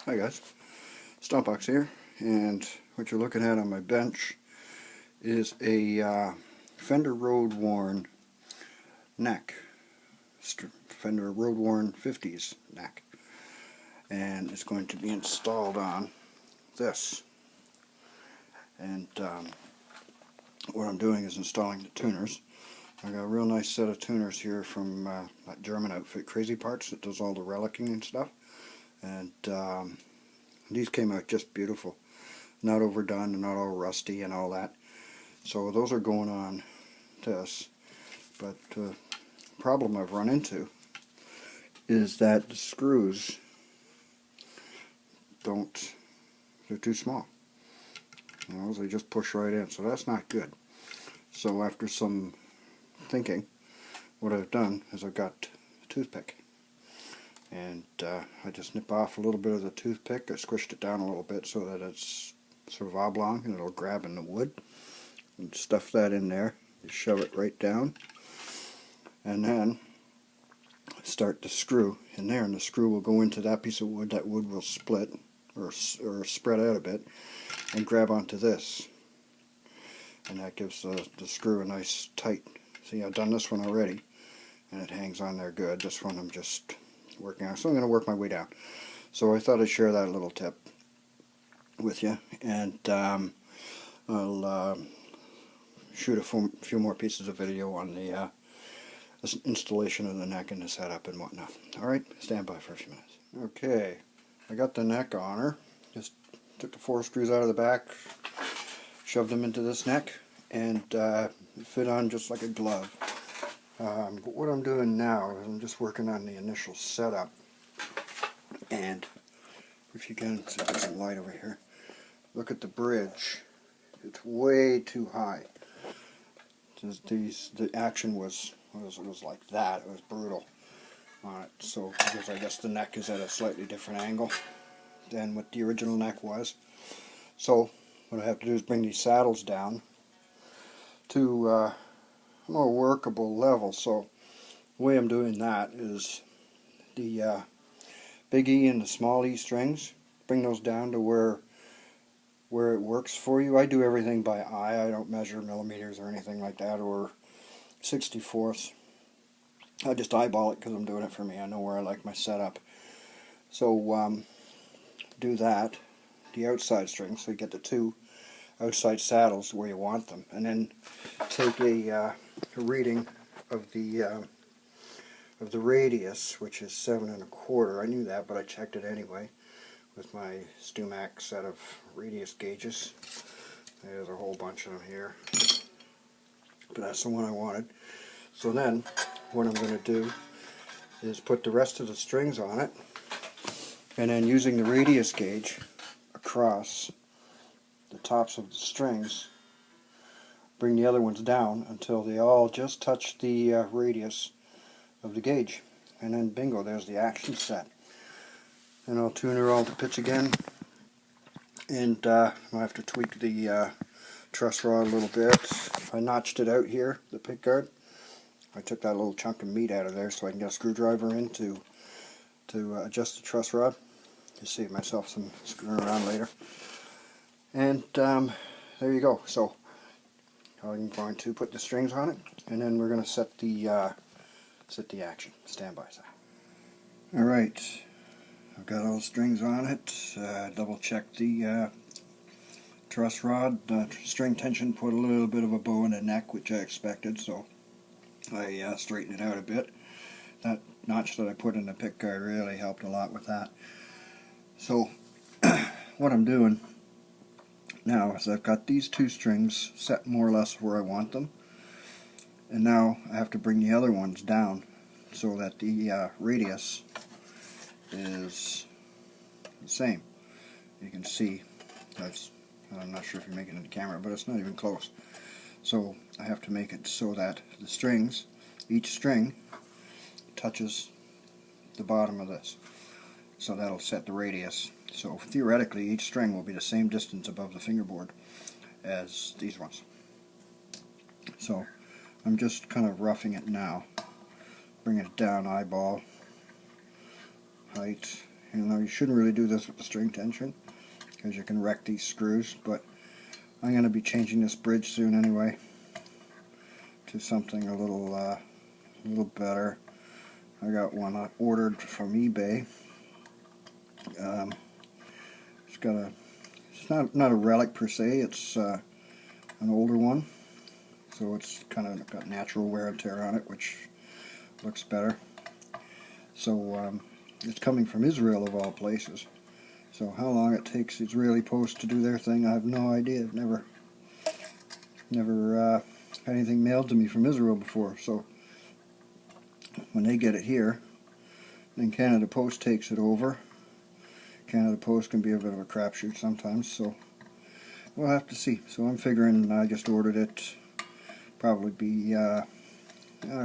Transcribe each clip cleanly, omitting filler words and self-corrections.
Hi guys, Stompbox here, and what you're looking at on my bench is a Fender Road Worn neck, Fender Road Worn 50s neck, and it's going to be installed on this. And what I'm doing is installing the tuners. I got a real nice set of tuners here from that German outfit, Crazy Parts, that does all the relicking and stuff. And these came out just beautiful, not overdone and not all rusty and all that. So those are going on this. But the problem I've run into is that the screws they're too small. You know, they just push right in, so that's not good. So after some thinking, what I've done is I've got a toothpick. And I just nip off a little bit of the toothpick. I squished it down a little bit so that it's sort of oblong and it'll grab in the wood. And stuff that in there. You shove it right down. And then start to screw in there. And the screw will go into that piece of wood. That wood will split or spread out a bit and grab onto this. And that gives the screw a nice tight. See, I've done this one already. And it hangs on there good. This one I'm just working on, so I'm going to work my way down. So I thought I'd share that little tip with you, and I'll shoot a few more pieces of video on the installation of the neck and the setup and whatnot. Alright, stand by for a few minutes. Okay, I got the neck on her. Just took the 4 screws out of the back, shoved them into this neck, and it fit on just like a glove. But what I'm doing now is I'm just working on the initial setup, and if you can see, get some light over here, look at the bridge. It's way too high. The action was like that. It was brutal on it. So because I guess the neck is at a slightly different angle than what the original neck was. So what I have to do is bring these saddles down to a more workable level. So the way I'm doing that is the big E and the small E strings, bring those down to where it works for you. I do everything by eye. I don't measure millimeters or anything like that, or 64ths. I just eyeball it because I'm doing it for me. I know where I like my setup. So do that, the outside strings, so you get the 2 outside saddles where you want them, and then take a reading of the radius, which is 7 1/4. I knew that, but I checked it anyway with my Stumac set of radius gauges. There's a whole bunch of them here, but that's the one I wanted. So then what I'm going to do is put the rest of the strings on it, and then using the radius gauge across the tops of the strings, bring the other ones down until they all just touch the radius of the gauge, and then bingo, there's the action set. And I'll tune her all to pitch again, and I'll have to tweak the truss rod a little bit. I notched it out here, the pick guard. I took that little chunk of meat out of there so I can get a screwdriver in to adjust the truss rod, to save myself some screwing around later. And there you go. So I'm going to put the strings on it, and then we're going to set the action. Stand by, sir. Alright, I've got all the strings on it. Double checked the truss rod. String tension put a little bit of a bow in the neck, which I expected, so I straightened it out a bit. That notch that I put in the pick guard really helped a lot with that. So what I'm doing now is I've got these 2 strings set more or less where I want them, and now I have to bring the other ones down so that the radius is the same. You can see I'm not sure if you're making it in the camera, but it's not even close. So I have to make it so that the strings, each string touches the bottom of this. So that'll set the radius. So theoretically each string will be the same distance above the fingerboard as these ones. So I'm just kind of roughing it now, bringing it down eyeball height, You know, you shouldn't really do this with the string tension because you can wreck these screws, but I'm going to be changing this bridge soon anyway to something a little better. I got one I ordered from eBay. It's not a relic per se, it's an older one, so it's kind of got natural wear and tear on it, which looks better. So it's coming from Israel of all places. So how long it takes Israeli post to do their thing, I have no idea. I've never had anything mailed to me from Israel before. So when they get it here, then Canada Post takes it over. Canada Post can be a bit of a crapshoot sometimes, so we'll have to see. So I'm figuring I just ordered it, probably be a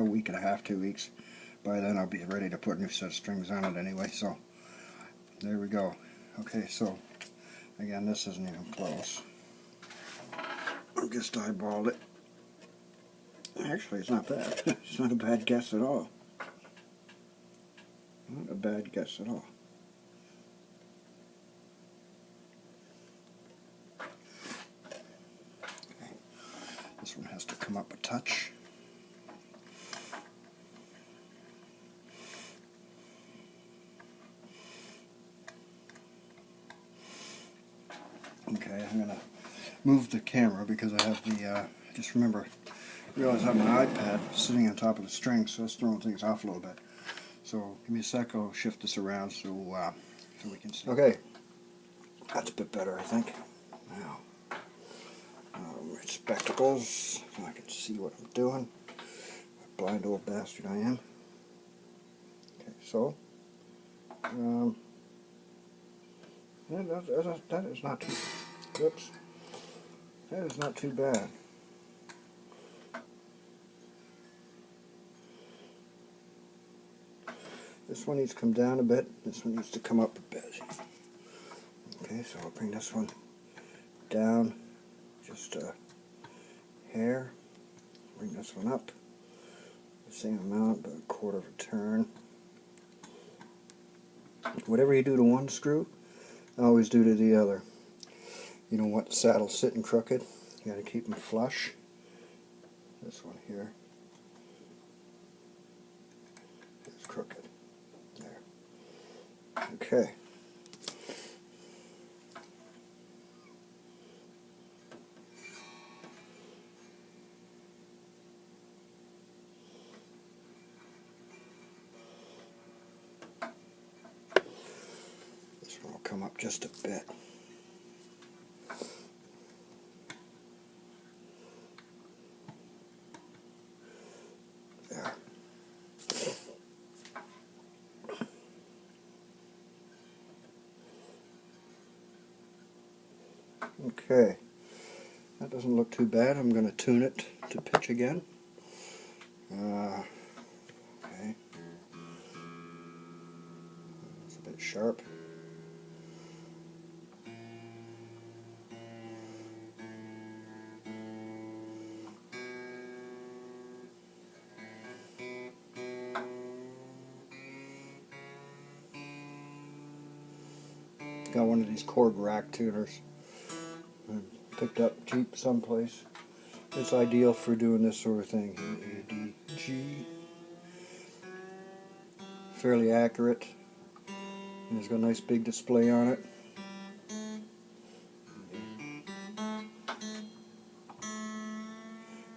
week and a half, 2 weeks. By then I'll be ready to put a new set of strings on it anyway, so there we go. Okay, so again, this isn't even close. I just eyeballed it. Actually, it's not bad. It's not a bad guess at all. Not a bad guess at all. Okay. This one has to come up a touch. Okay, I'm going to move the camera because I have the, just realize I have my iPad sitting on top of the string, so it's throwing things off a little bit. So give me a sec, I'll shift this around so we can see. Okay, that's a bit better, I think. Now, my spectacles so I can see what I'm doing. Blind old bastard I am. Okay, so that is not too. Whoops. That is not too bad. This one needs to come down a bit. This one needs to come up a bit. Okay, so I'll bring this one down just a hair. Bring this one up the same amount, but a quarter of a turn. Whatever you do to one screw, always do to the other. You don't want the saddle sitting crooked. You got to keep them flush. This one here is crooked. There. Okay. This one will come up just a bit. There. Okay, that doesn't look too bad. I'm going to tune it to pitch again. Okay, it's a bit sharp. Got one of these cord rack tuners. Picked up cheap someplace. It's ideal for doing this sort of thing. ADG. Fairly accurate. And it's got a nice big display on it.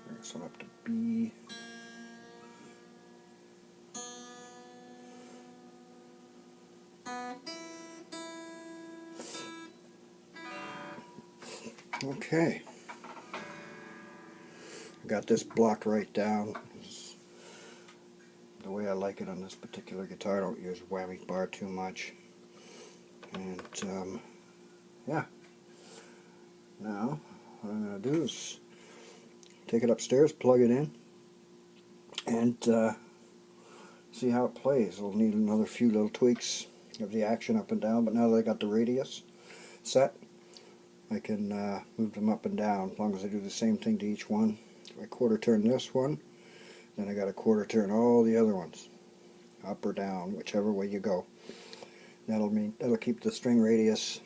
Bring this one up to B. Okay. I got this blocked right down. It's the way I like it on this particular guitar. I don't use whammy bar too much. And yeah. Now what I'm going to do is take it upstairs, plug it in, and see how it plays. It'll need another few little tweaks of the action up and down, but now that I got the radius set, I can move them up and down as long as I do the same thing to each one. If I quarter turn this one, then I got to quarter turn all the other ones, up or down, whichever way you go. that'll keep the string radius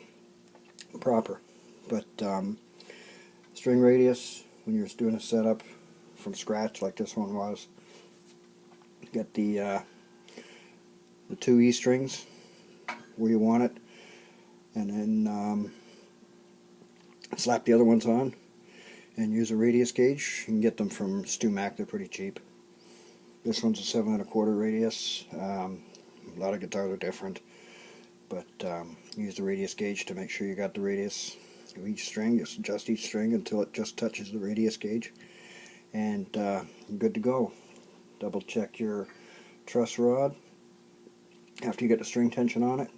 proper. But string radius, when you're doing a setup from scratch like this one was, get the 2 E strings where you want it, and then slap the other ones on and use a radius gauge. You can get them from StewMac, they're pretty cheap. This one's a 7 1/4 radius. A lot of guitars are different, but use the radius gauge to make sure you got the radius of each string. Just adjust each string until it just touches the radius gauge, and you're good to go. Double check your truss rod after you get the string tension on it,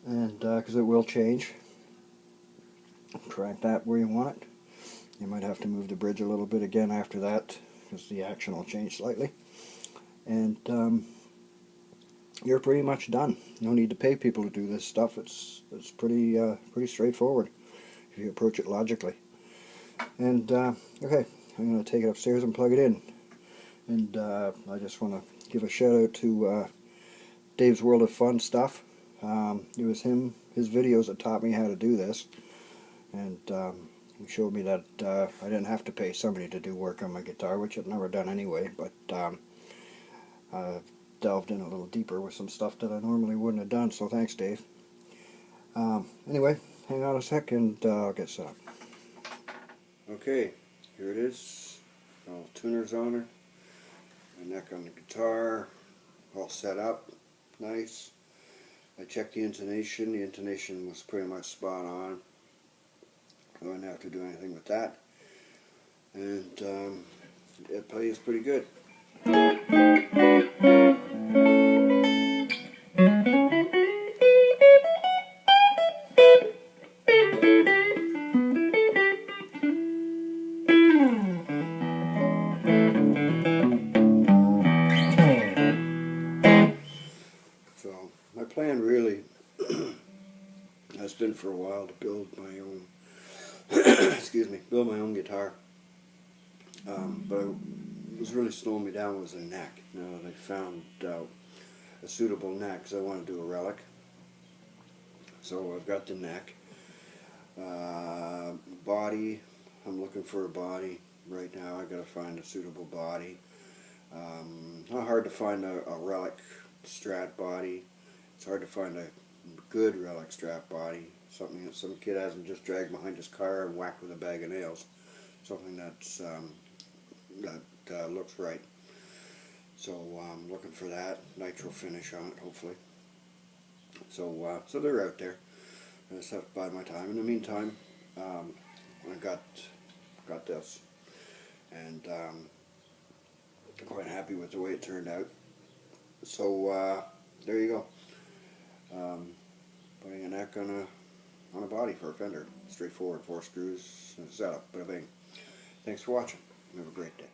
and because it will change. Crank that where you want it. You might have to move the bridge a little bit again after that, because the action will change slightly. And you're pretty much done. No need to pay people to do this stuff. It's pretty straightforward if you approach it logically. And okay, I'm going to take it upstairs and plug it in. And I just want to give a shout out to Dave's World of Fun Stuff. It was his videos that taught me how to do this, and he showed me that I didn't have to pay somebody to do work on my guitar, which I've never done anyway, but I've delved in a little deeper with some stuff that I normally wouldn't have done, so thanks, Dave. Anyway, hang on a sec and I'll get set up. Okay, here it is. All tuners on her, my neck on the guitar, all set up, nice. I checked the intonation. The intonation was pretty much spot on. I wouldn't have to do anything with that, and it plays pretty good. So my plan really has been for a while to build my own build my own guitar. But what was really slowing me down was the neck. Now that I found out a suitable neck, because I want to do a relic. So I've got the neck. Body, I'm looking for a body right now. I've got to find a suitable body. Not hard to find a relic Strat body. It's hard to find a good relic Strat body. Something that some kid hasn't just dragged behind his car and whacked with a bag of nails. Something that's that looks right. So I'm looking for that nitro finish on it, hopefully. So so they're out there. I just have to bide my time. In the meantime, I got this, and I'm quite happy with the way it turned out. So there you go. Putting a neck on a body for a fender. Straightforward, 4 screws and a setup. Bada bing. Thanks for watching. Have a great day.